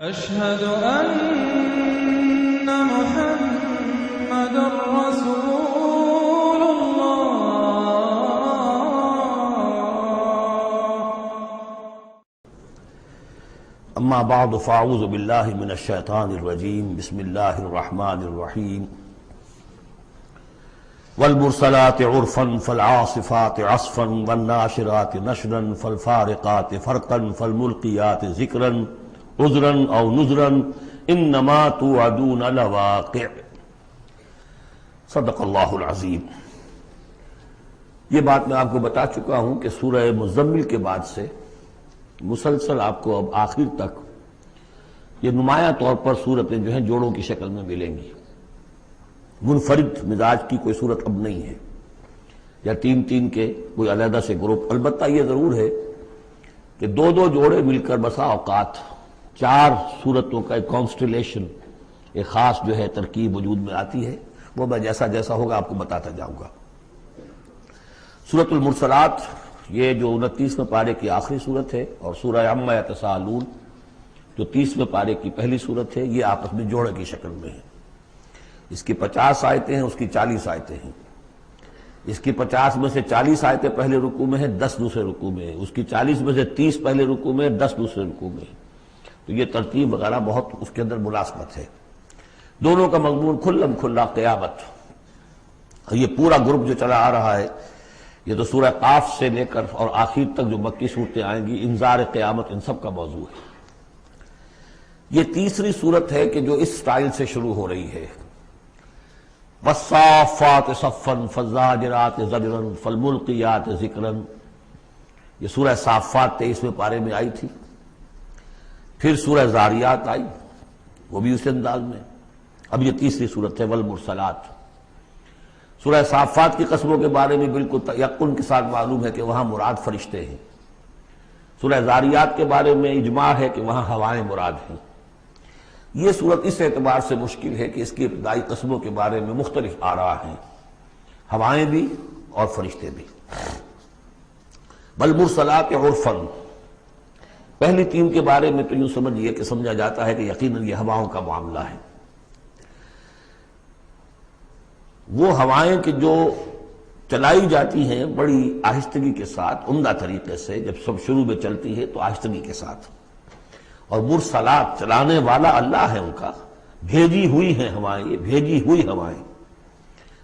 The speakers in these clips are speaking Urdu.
أشهد أن محمد رسول الله. اما بعد فاعوذ باللہ من الشیطان الرجیم بسم اللہ الرحمن الرحیم والمرسلات عرفا فالعاصفات عصفا والناشرات نشرا فالفارقات فرقا فالملقیات ذکرا عذرا او نذرا انما توعدون لواقع. صدق اللہ العظیم. یہ بات میں آپ کو بتا چکا ہوں کہ سورہ مزمل کے بعد سے مسلسل آپ کو اب آخر تک یہ نمایاں طور پر صورتیں جو ہیں جوڑوں کی شکل میں ملیں گی. منفرد مزاج کی کوئی صورت اب نہیں ہے یا تین تین کے کوئی علیحدہ سے گروپ. البتہ یہ ضرور ہے کہ دو دو جوڑے مل کر بسا اوقات چار صورتوں کا ایک کانسٹیلیشن، ایک خاص جو ہے ترکیب وجود میں آتی ہے. وہ میں جیسا جیسا ہوگا آپ کو بتاتا جاؤں گا. سورۃ المرسلات یہ جو 29ویں پارے کی آخری صورت ہے، اور سورہ عما یتساءلون جو 30ویں پارے کی پہلی صورت ہے، یہ آپس میں جوڑے کی شکل میں ہے. اس کی 50 آیتیں ہیں، اس کی 40 آیتیں ہیں. اس کی 50 میں سے 40 آیتیں پہلے رکوع میں ہیں، 10 دوسرے رکوع میں ہیں. اس کی 40 میں سے 30 پہلے رکوع میں، 10 دوسرے رکوع میں ہیں. تو یہ ترتیب وغیرہ بہت اس کے اندر ملازمت ہے. دونوں کا مضمون کھلم کھلا قیامت. یہ پورا گروپ جو چلا آ رہا ہے، یہ تو سورہ قاف سے لے کر اور آخر تک جو مکی صورتیں آئیں گی، انذار قیامت ان سب کا موضوع ہے. یہ تیسری صورت ہے کہ جو اس سٹائل سے شروع ہو رہی ہے. والصافات صفا فالزاجرات زجرا فالملقیات ذکرا. یہ سورہ صافات 23ویں پارے میں آئی تھی. پھر سورہ زاریات آئی، وہ بھی اسی انداز میں. اب یہ تیسری صورت ہے والمرسلات. سورہ صافات کی قسموں کے بارے میں بالکل یقین کے ساتھ معلوم ہے کہ وہاں مراد فرشتے ہیں. سورہ زاریات کے بارے میں اجماع ہے کہ وہاں ہوائیں مراد ہیں. یہ صورت اس اعتبار سے مشکل ہے کہ اس کی ابتدائی قسموں کے بارے میں مختلف آراء ہیں، ہوائیں بھی اور فرشتے بھی. والمرسلات عرفا، پہلی تین کے بارے میں تو یوں سمجھیے کہ سمجھا جاتا ہے کہ یقیناً یہ ہواؤں کا معاملہ ہے. وہ ہوائیں کہ جو چلائی جاتی ہیں بڑی آہستگی کے ساتھ، عمدہ طریقے سے. جب سب شروع میں چلتی ہے تو آہستگی کے ساتھ. اور مرسلات، چلانے والا اللہ ہے ان کا. بھیجی ہوئی ہیں ہوائیں، یہ بھیجی ہوئی ہوائیں.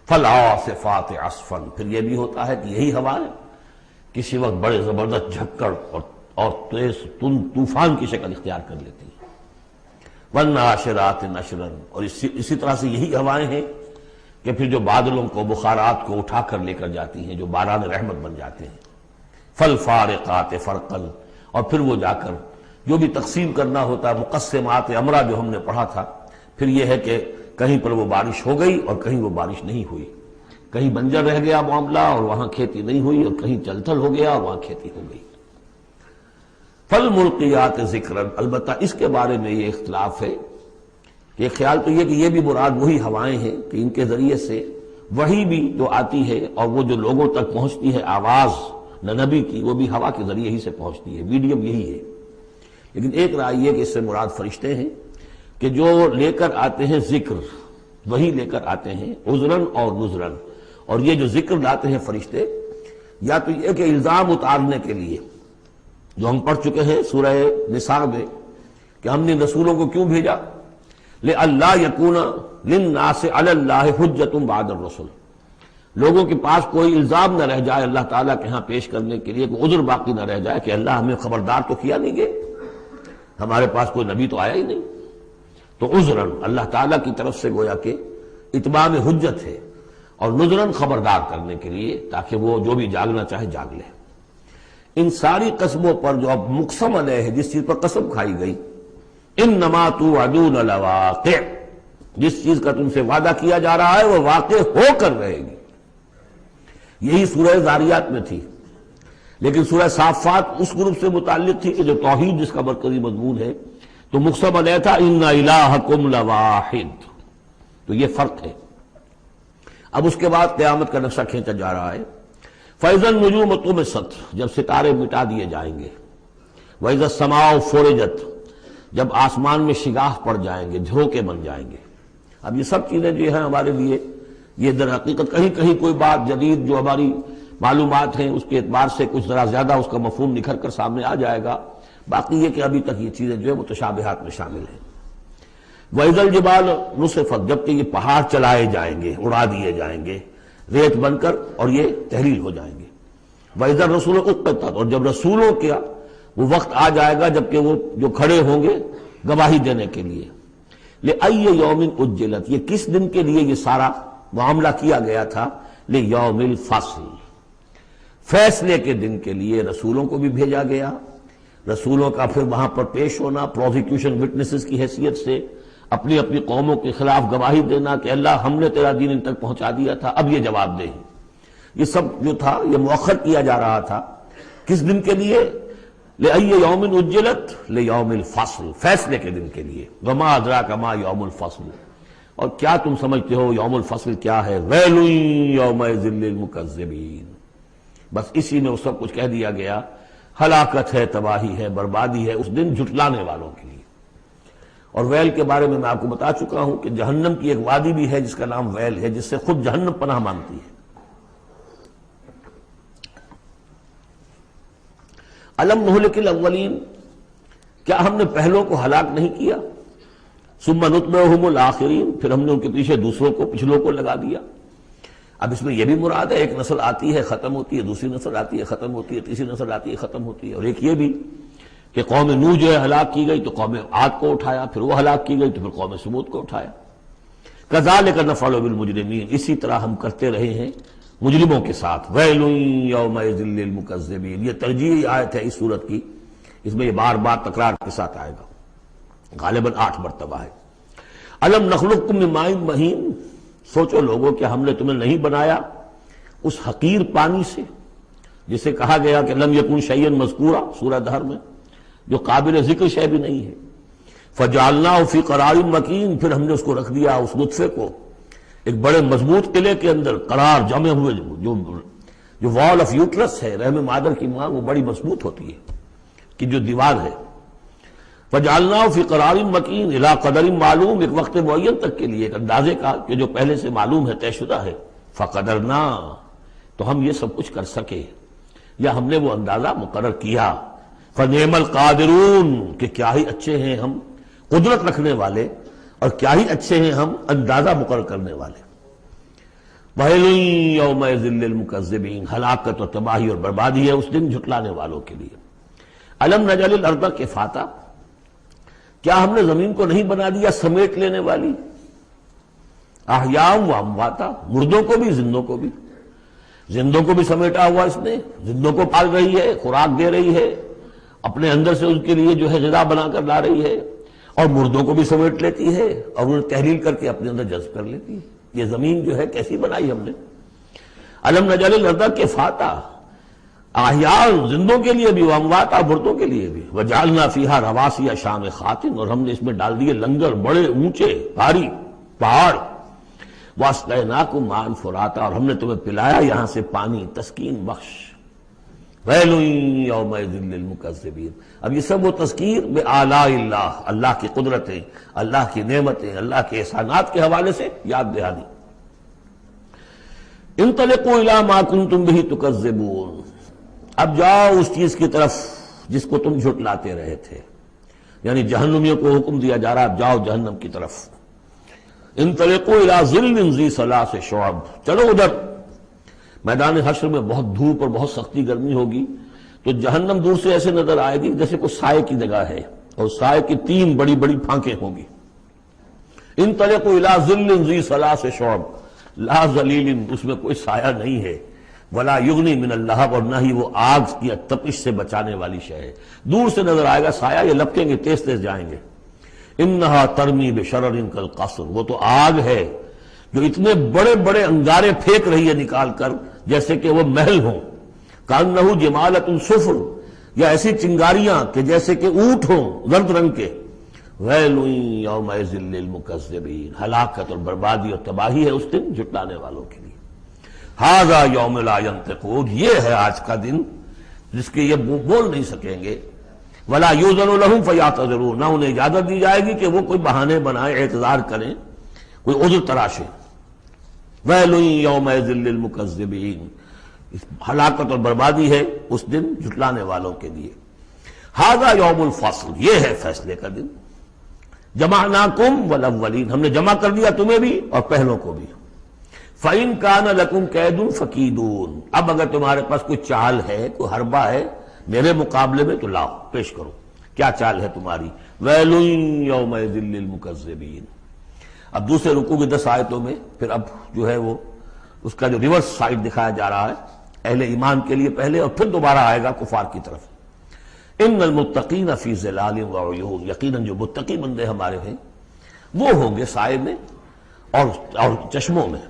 فالعاصفات عصفا، پھر یہ بھی ہوتا ہے کہ یہی ہوائیں کسی وقت بڑے زبردست جھکڑ اور تیز طوفان کی شکل اختیار کر لیتی ہیں. والناشرات نشرا، اور اسی طرح سے یہی ہوائیں ہیں کہ پھر جو بادلوں کو، بخارات کو اٹھا کر لے کر جاتی ہیں، جو باران رحمت بن جاتے ہیں. فالفارقات فرقا، اور پھر وہ جا کر جو بھی تقسیم کرنا ہوتا ہے، مقسمات امرہ جو ہم نے پڑھا تھا، پھر یہ ہے کہ کہیں پر وہ بارش ہو گئی اور کہیں وہ بارش نہیں ہوئی. کہیں بنجر رہ گیا معاملہ اور وہاں کھیتی نہیں ہوئی، اور کہیں چل تھل ہو گیا اور وہاں کھیتی ہو گئی. فالملقیات ذکرا، البتہ اس کے بارے میں یہ اختلاف ہے کہ خیال تو یہ کہ یہ بھی مراد وہی ہوائیں ہیں کہ ان کے ذریعے سے وحی بھی جو آتی ہے اور وہ جو لوگوں تک پہنچتی ہے آواز نبی کی، وہ بھی ہوا کے ذریعے ہی سے پہنچتی ہے. میڈیم یہی ہے. لیکن ایک رائے یہ کہ اس سے مراد فرشتے ہیں کہ جو لے کر آتے ہیں ذکر، وہی لے کر آتے ہیں عذراً اور نذراً. اور یہ جو ذکر لاتے ہیں فرشتے، یا تو یہ کہ الزام اتارنے کے لیے، جو ہم پڑھ چکے ہیں سورہ نساء میں کہ ہم نے رسولوں کو کیوں بھیجا، لِأَلَّا يَكُونَ لِلنَّاسِ عَلَى اللَّهِ حُجَّةٌ بَعْدَ الرُّسُلِ، لوگوں کے پاس کوئی الزام نہ رہ جائے اللہ تعالیٰ کے ہاں پیش کرنے کے لیے، کوئی عذر باقی نہ رہ جائے کہ اللہ ہمیں خبردار تو کیا نہیں گے، ہمارے پاس کوئی نبی تو آیا ہی نہیں. تو عذراً اللہ تعالیٰ کی طرف سے گویا کہ اتمام حجت ہے، اور نذراً خبردار کرنے کے لیے تاکہ وہ جو بھی جاگنا چاہے جاگ لے. ان ساری قسموں پر جو اب مقسم علیہ ہے، جس چیز پر قسم کھائی گئی، انما توعدون لواقع، جس چیز کا تم سے وعدہ کیا جا رہا ہے وہ واقع ہو کر رہے گی. یہی سورہ زاریات میں تھی. لیکن سورہ صافات اس گروپ سے متعلق تھی کہ جو توحید جس کا مرکزی مضمون ہے، تو مقسم علیہ تھا ان الہکم لواحد. تو یہ فرق ہے. اب اس کے بعد قیامت کا نقشہ کھینچا جا رہا ہے. فَإِذَا النُّجُومُ طُمِسَتْ، جب ستارے مٹا دیے جائیں گے. وَإِذَا السَّمَاءُ فُرِجَتْ، جب آسمان میں شگاف پڑ جائیں گے، جھروکے بن جائیں گے۔ اب یہ سب چیزیں جو ہیں ہمارے لیے، یہ در حقیقت کہیں کہیں کوئی بات جدید جو ہماری معلومات ہیں اس کے اعتبار سے کچھ ذرا زیادہ اس کا مفہوم نکھر کر سامنے آ جائے گا، باقی یہ کہ ابھی تک یہ چیزیں جو ہے متشابہات میں شامل ہیں۔ وَإِذَا الْجِبَالُ نُصِفَتْ، جبکہ یہ پہاڑ چلائے جائیں گے، اڑا دیے جائیں گے ریت بن کر، اور یہ تحلیل ہو جائیں گے۔ وَإِذَا الرُّسُلُ أُقِّتَتْ، اور جب رسولوں کا وہ وقت آ جائے گا جبکہ وہ جو کھڑے ہوں گے گواہی دینے کے لیے۔ لِأَيِّ يَوْمٍ أُجِّلَتْ، یہ کس دن کے لیے یہ سارا معاملہ کیا گیا تھا؟ لِيَوْمِ الْفَصْلِ، فیصلے کے دن کے لیے رسولوں کو بھی بھیجا گیا، رسولوں کا پھر وہاں پر پیش ہونا، پروزیکیوشن وٹنسز کی حیثیت سے اپنی اپنی قوموں کے خلاف گواہی دینا کہ اللہ ہم نے تیرا دین ان تک پہنچا دیا تھا، اب یہ جواب دے۔ یہ سب جو تھا یہ مؤخر کیا جا رہا تھا، کس دن کے لیے؟ لِأَيِّ يَوْمٍ أُجِّلَتْ لِيَوْمِ الْفَصْلِ، فیصلے کے دن کے لیے۔ وَمَا أَدْرَاكَ مَا يَوْمُ الْفَصْلِ، اور کیا تم سمجھتے ہو یوم الفصل کیا ہے؟ وَيْلٌ يَوْمَئِذٍ لِّلْمُكَذِّبِينَ، بس اسی میں وہ سب کچھ کہہ دیا گیا، ہلاکت ہے، تباہی ہے، بربادی ہے اس دن جھٹلانے والوں کے لیے۔ اور ویل کے بارے میں آپ کو بتا چکا ہوں کہ جہنم کی ایک وادی بھی ہے جس کا نام ویل ہے، جس سے خود جہنم پناہ مانگتی ہے۔ الم نہلک الاولین، کیا ہم نے پہلوں کو ہلاک نہیں کیا؟ ثم نتبعہم الآخرین، پھر ہم نے ان کے پیچھے دوسروں کو، پچھلوں کو لگا دیا۔ اب اس میں یہ بھی مراد ہے ایک نسل آتی ہے ختم ہوتی ہے، دوسری نسل آتی ہے ختم ہوتی ہے، تیسری نسل آتی ہے ختم ہوتی ہے، اور ایک یہ بھی کہ قوم نوح جو ہے ہلاک کی گئی تو قوم عاد کو اٹھایا، پھر وہ ہلاک کی گئی تو پھر قوم سمود کو اٹھایا۔ کذالک نفعل بالمجرمین، اسی طرح ہم کرتے رہے ہیں مجرموں کے ساتھ۔ ویل یومئذ للمکذبین، یہ ترجیحی آیت ہے اس صورت کی، اس میں یہ بار بار تکرار کے ساتھ آئے گا، غالباً 8 مرتبہ ہے۔ الم نخلقکم من ماء مہین، سوچو لوگوں کہ ہم نے تمہیں نہیں بنایا اس حقیر پانی سے جسے کہا گیا کہ لم یکن شیئا مذکورا سورہ دہر میں، جو قابل ذکر شے بھی نہیں ہے۔ فجعلناہ فی قرار مکین، پھر ہم نے اس کو رکھ دیا اس نطفے کو ایک بڑے مضبوط قلعے کے اندر، قرار جمے ہوئے، جو وال آف یوٹرس ہے، رحم مادر کی ماں، وہ بڑی مضبوط ہوتی ہے کہ جو دیوار ہے۔ فجعلناہ فی قرار مکین الی قدر معلوم، ایک وقت معین تک کے لیے، ایک اندازے کا کہ جو پہلے سے معلوم ہے، طے شدہ ہے۔ فقدرنا، تو ہم یہ سب کچھ کر سکے، یا ہم نے وہ اندازہ مقرر کیا۔ فنعم القادرون، کہ کیا ہی اچھے ہیں ہم قدرت رکھنے والے، اور کیا ہی اچھے ہیں ہم اندازہ مقرر کرنے والے۔ وَيْلٌ يَوْمَئِذٍ لِّلْمُكَذِّبِينَ، ہلاکت اور تباہی اور بربادی ہے اس دن جھٹلانے والوں کے لیے۔ الم نجعل الارض کفاتا، کیا ہم نے زمین کو نہیں بنا دیا سمیٹ لینے والی؟ احیاء و امواتا، مردوں کو بھی زندوں کو بھی، زندوں کو بھی سمیٹا ہوا اس نے، زندوں کو پال رہی ہے، خوراک دے رہی ہے، اپنے اندر سے ان کے لیے جو ہے غذا بنا کر لا رہی ہے، اور مردوں کو بھی سمیٹ لیتی ہے اور انہیں تحلیل کر کے اپنے اندر جذب کر لیتی ہے۔ یہ زمین جو ہے کیسی بنائی ہم نے۔ الم نجعل الارض کفاتا، احیاء زندوں کے لیے بھی، وامواتا مردوں کے لیے بھی، وجعلنا فیہا رواسی شامخات، اور ہم نے اس میں ڈال دیے لنگر بڑے اونچے بھاری پہاڑ۔ واسقیناکم ماء فراتا، اور ہم نے تمہیں پلایا یہاں سے پانی تسکین بخش۔ ویل یومئذ للمکذبین، اب یہ سب وہ تذکیر بآلاء اللہ، اللہ کی قدرتیں، اللہ کی نعمتیں، اللہ کے احسانات کے حوالے سے یاد دہانی۔ انطلقوا الی ما کنتم بہ تکذبون، اب جاؤ اس چیز کی طرف جس کو تم جھٹلاتے رہے تھے، یعنی جہنمیوں کو حکم دیا جا رہا ہے اب جاؤ جہنم کی طرف۔ انطلقوا الی ظل ذی ثلاث شعب، چلو ادھر۔ میدان حشر میں بہت دھوپ اور بہت سختی گرمی ہوگی، تو جہنم دور سے ایسے نظر آئے گی جیسے کوئی سائے کی جگہ ہے، اور سائے کی 3 بڑی بڑی پھانکیں ہوں گی۔ انطلقوا الی ظل ذی ثلاث شعب، لا ظلیل، اس میں کوئی سایہ نہیں ہے، ولا یغنی من اللہب، اور نہ ہی وہ آگ کی تپش سے بچانے والی شے ہے۔ دور سے نظر آئے گا سایہ، یہ لپکیں گے، تیز تیز جائیں گے۔ انہا ترمی بشرر کالقصر، وہ تو آگ ہے جو اتنے بڑے بڑے انگارے پھینک رہی ہے نکال کر جیسے کہ وہ محل ہوں۔ کانہ جمالۃ صفر، یا ایسی چنگاریاں کہ جیسے کہ اونٹ ہوں زرد رنگ کے۔ ویل یومئذ للمکذبین، ہلاکت اور بربادی اور تباہی ہے اس دن جھٹلانے والوں کے لیے۔ ھذا یوم لا ینطقون، یہ ہے آج کا دن جس کے یہ بول نہیں سکیں گے۔ ولا یؤذن لهم فیعتذرون، نہ انہیں اجازت دی جائے گی کہ وہ کوئی بہانے بنائیں، اعتذار کریں، کوئی عذر تراشیں۔ ویل یومئذ للمکذبین، ہلاکت اور بربادی ہے اس دن جھٹلانے والوں کے لیے۔ ھذا یوم الفصل، یہ ہے فیصلے کا دن۔ جمعناکم والاولین، ہم نے جمع کر دیا تمہیں بھی اور پہلوں کو بھی۔ فَإِن كَانَ لَكُمْ كَيْدٌ فَكِيدُونِ، اب اگر تمہارے پاس کوئی چال ہے، کوئی حربہ ہے میرے مقابلے میں تو لاؤ، پیش کرو، کیا چال ہے تمہاری؟ وَيْلٌ يَوْمَئِذٍ لِّلْمُكَذِّبِينَ۔ اب دوسرے رکوع کی 10 آیتوں میں پھر اب جو ہے وہ اس کا جو ریورس سائڈ دکھایا جا رہا ہے، اہل ایمان کے لیے پہلے اور پھر دوبارہ آئے گا کفار کی طرف۔ ان المتقین فی ظلال وعیون، یقیناً جو متقی بندے ہمارے ہیں وہ ہوں گے سائے میں اور چشموں میں۔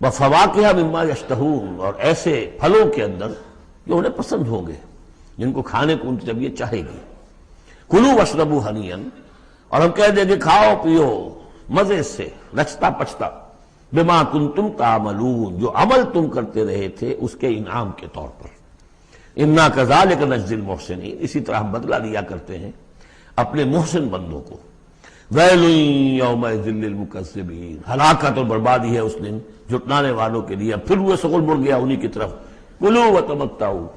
وفواکہ مما یشتہون، اور ایسے پھلوں کے اندر جو انہیں پسند ہوں گے، جن کو کھانے کو ان کی طبیعت چاہے گی۔ کلوا واشربوا ہنیئا، اور ہم کہہ دیں گے کھاؤ پیو مزے سے، نچتا پچتا، بما کنتم تعملون، جو عمل تم کرتے رہے تھے اس کے انعام کے طور پر۔ انا کذالک نجزی المحسنین، اسی طرح ہم بدلہ دیا کرتے ہیں اپنے محسن بندوں کو۔ ویل یومئذ للمکذبین، ہلاکت اور بربادی ہے اس دن جھٹلانے والوں کے لیے۔ اب پھر وہ سغل مڑ گیا انہی کی طرف، کلوا وتمتعوا،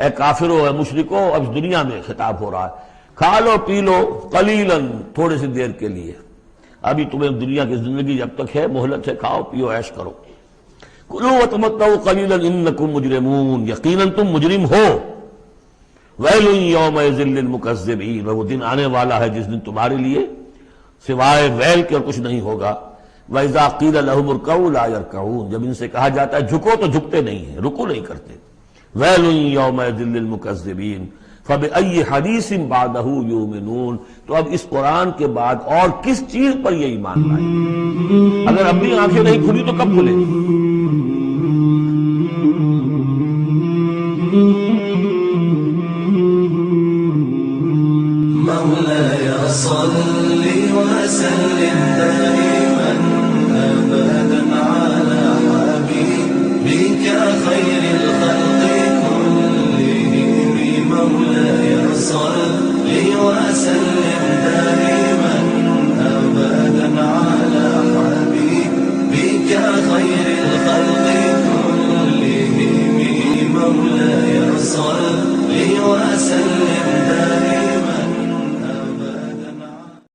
اے کافرو اے مشرکو، اب اس دنیا میں خطاب ہو رہا ہے، کھا لو پی لو قلیلا، تھوڑے سی دیر کے لیے، ابھی تمہیں دنیا کی زندگی جب تک ہے مہلت ہے، کھاؤ پیو عیش کرو۔ کلوا وتمتعوا قلیلا انکم مجرمون، یقیناً تم مجرم ہو۔ ویل یومئذ للمکذبین، وہ دن آنے والا ہے جس دن تمہارے لیے سوائے ویل کے اور کچھ نہیں ہوگا۔ وَإِذَا قِيلَ لَهُمُ ارْكَعُوا لَا يَرْكَعُونَ، جب ان سے کہا جاتا ہے جھکو تو جھکتے نہیں ہیں، رکو نہیں کرتے۔ ویل یومئذ للمکذبین فَبِأَيِّ حَدِيثٍ بَعْدَهُ يُؤْمِنُونَ، تو اب اس قرآن کے بعد اور کس چیز پر یہ ایمان لائیں؟ اگر اپنی آنکھیں نہیں کھلی تو کب کھلیں گی؟ مولاي صل وسلم دائما أبدا على حبيبك خير الخلق كلهم، مولاي صل وسلم دائما